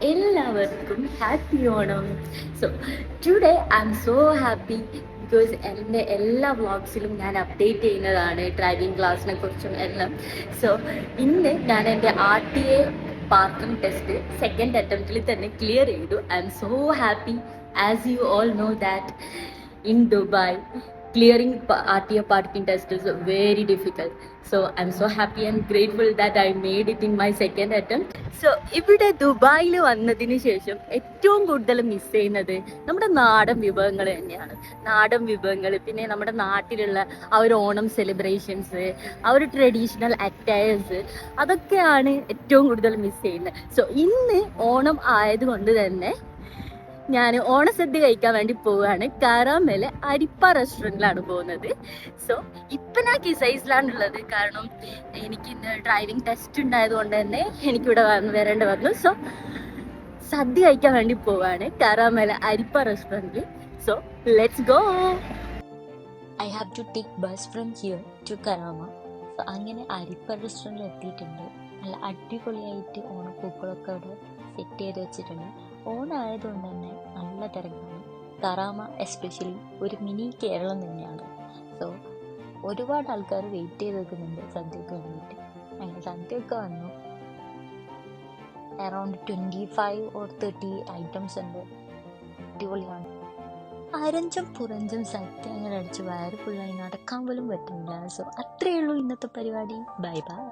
എല്ലാവർക്കും happy Onam. So today I M so happy because എൻ്റെ എല്ലാ വ്ളോഗ്സിലും ഞാൻ അപ്ഡേറ്റ് ചെയ്യുന്നതാണ് ഡ്രൈവിംഗ് ക്ലാസ്സിനെ കുറിച്ചും എല്ലാം. സോ ഇന്ന് ഞാൻ എൻ്റെ RTA പാർക്കിംഗ് ടെസ്റ്റ് സെക്കൻഡ് അറ്റംപ്റ്റിൽ തന്നെ ക്ലിയർ ചെയ്തു. I M so happy. As you all know that in Dubai, clearing RTA parking test is very difficult. So I'm so happy and grateful that I made it in my second attempt. So ഇവിടെ ദുബായിൽ വന്നതിന് ശേഷം ഏറ്റവും കൂടുതൽ miss ചെയ്യുന്നത് നമ്മുടെ നാടൻ വിഭവങ്ങൾ തന്നെയാണ്. നാടൻ വിഭവങ്ങൾ, പിന്നെ നമ്മുടെ നാട്ടിലുള്ള ആ ഒരു ഓണം സെലിബ്രേഷൻസ്, ആ ഒരു ട്രഡീഷണൽ അറ്റയേഴ്സ്, അതൊക്കെയാണ് ഏറ്റവും കൂടുതൽ മിസ് ചെയ്യുന്നത്. സോ ഇന്ന് ഓണം ആയതുകൊണ്ട് തന്നെ ഞാൻ ഓണസദ്യ കഴിക്കാൻ വേണ്ടി പോവുകയാണ്. കാരാമേലെ അരിപ്പ റെസ്റ്റോറൻറ്റിലാണ് പോകുന്നത്. സോ ഇപ്പം ഞാൻ കിസൈസിലാണുള്ളത്, കാരണം എനിക്ക് ഇന്ന് ഡ്രൈവിംഗ് ടെസ്റ്റ് ഉണ്ടായത് കൊണ്ട് തന്നെ എനിക്കിവിടെ വരേണ്ടി വന്നു. സോ സദ്യ കഴിക്കാൻ വേണ്ടി പോവുകയാണ് കാരാമേലെ അരിപ്പ റെസ്റ്റോറൻറ്റിൽ. So let's go. I have to take bus from here to Karama. സോ അങ്ങനെ അരിപ്പ റെസ്റ്റോറൻറ്റിൽ എത്തിയിട്ടുണ്ട്. നല്ല അടിപൊളിയായിട്ട് ഓണപ്പൂക്കളൊക്കെ അവിടെ സെറ്റ് ചെയ്ത് വെച്ചിട്ടുണ്ട്. ഓണായതുകൊണ്ട് തന്നെ നല്ല തിരക്കാണ്. കറാമ എസ്പെഷ്യലി ഒരു മിനി കേരളം തന്നെയാണ്. സോ ഒരുപാട് ആൾക്കാർ വെയിറ്റ് ചെയ്ത് വെക്കുന്നുണ്ട് സദ്യക്ക് വേണ്ടിയിട്ട്. അങ്ങനെ സദ്യയൊക്കെ വന്നു. അറൗണ്ട് 25 or 30 ഐറ്റംസ് ഉണ്ട്. അടിപൊളിയാണ്. അരഞ്ചും പുറഞ്ചും സദ്യ അങ്ങനെ അടിച്ച് വയറ് ഫുള്ളായി നടക്കാൻ പോലും പറ്റുന്നില്ല. സോ അത്രയേ ഉള്ളൂ ഇന്നത്തെ പരിപാടി. Bye bye.